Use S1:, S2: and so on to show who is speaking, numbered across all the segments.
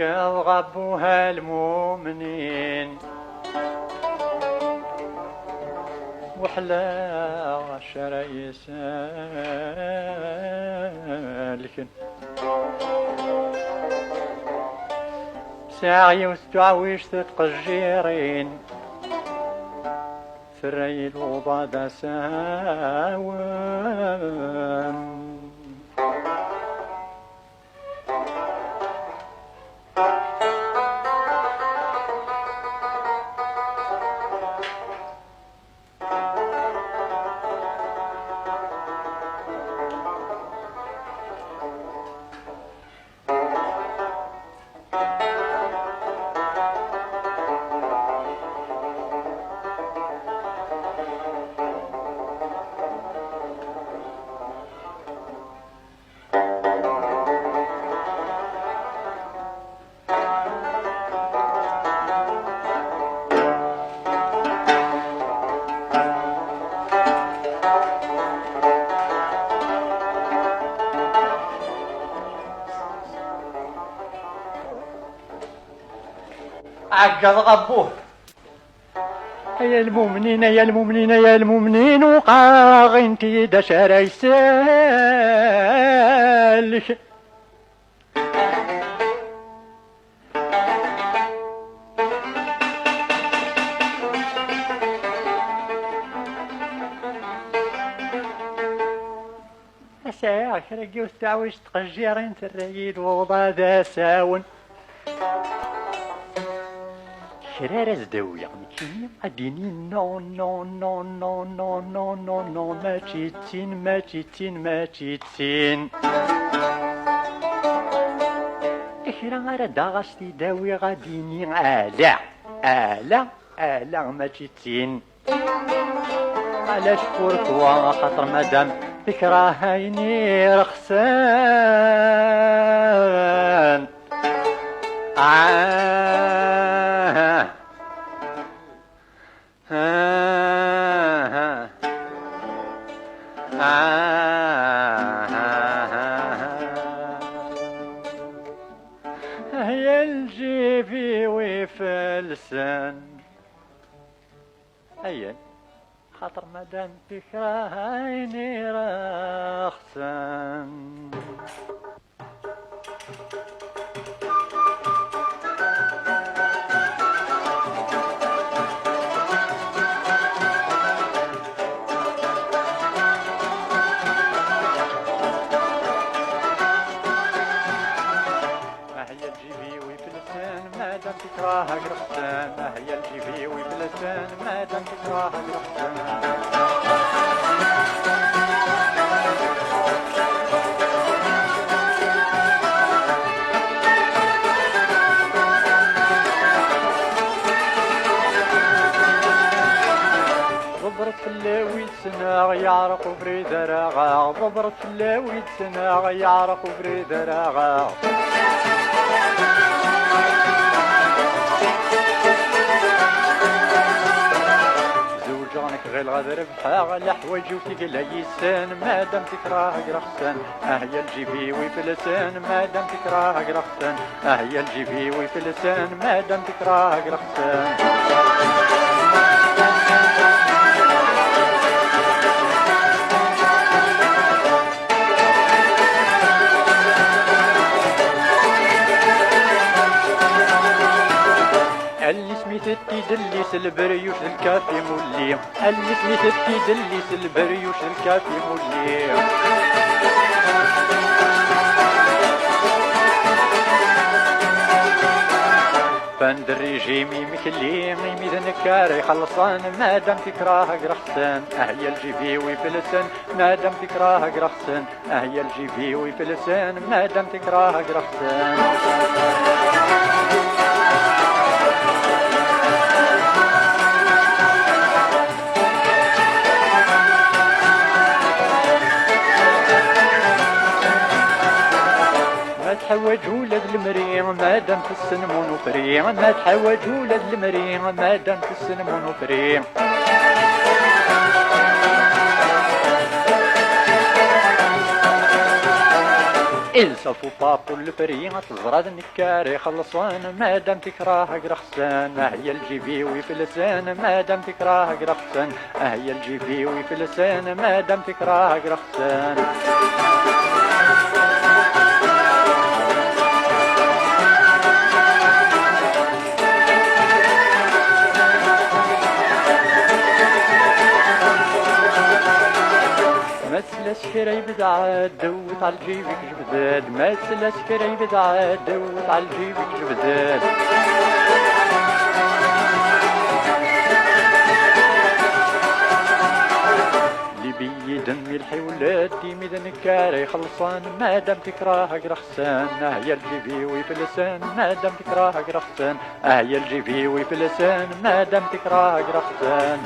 S1: كغبوها المؤمنين وحلا شراي سالكن ساعي وستعويش تتقجيرين ثري الوضع دا ساوان عقد غبوه يا المؤمنين يا المؤمنين يا المؤمنين وقاغنتي دا شراي سالك ساعة رقي وستعويش تقجيرين تريد وضع ذا ساون شرارة زداوية كيني قديني نو نو نو نو نو نو نو نو ما تشيتين ما تشيتين ما تشيتين إخيرا غير داغشتي داوي غاديني آلا آلا آلا ما تشيتين علاش فوركوا خاطر مادام تكرهيني رخصان هيا الجيفي ويفلسن هيا خاطر مادام تكرهيني رخصن تكرهها قرحتان ما هي الجيبي ويبلسان ما دام تكرهها قرحتان ضبرت فلاويد سناغ يعرق وبريد راغا ضبرت فلاويد سناغ يعرق وبريد راغا غير الغدر بحاغ الحوايج وتقلى يسان ما دام تكره قرحسن هي الجيبي ويفلسان ما دام تكره قرحسن هي الجيبي ويفلسان ما دام تكره قرحسن اللي سميت تدليس البريوش الكافي مولي اللي سميت تدليس البريوش الكافي مولي بند الرجيمي مكلي ميد نكار يخلصان ما دام تكراه قرحسن هي الجيبي ويفلسن ما دام تكراه قرحسن هي الجيبي ويفلسن ما دام تكراه قرحسن تحوج ولد المريم ما دام في السن منوفريم ما تحوج ولد المريم ما دام في السن منوفريم Il s'en faut pas pour le فريق تزراد النكاري خلصوان ما دام تكراه قرخسان هي الجيبي ويفلسان ما دام تكراه قرخسان هي الجيبي ويفلسان ما دام تكراه قرخسان مسلا سكري بدعا دوت على جيبك جبداد مسلا سكري بدعا دوت على جيبك جبداد اللي بيدن ملحي ولادي ميدن كاري خلصان ما دام تكراه قرخسان هي الجيبي ويفلسان ما دام تكراه قرخسان هي الجيبي ويفلسان ما دام تكراه قرخسان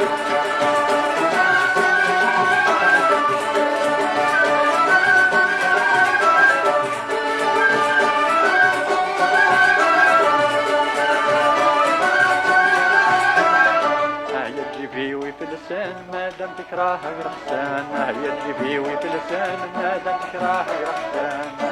S1: ما دام تكراه قرحسان هي الجيبي ويفلسان ما دام تكراه قرحسان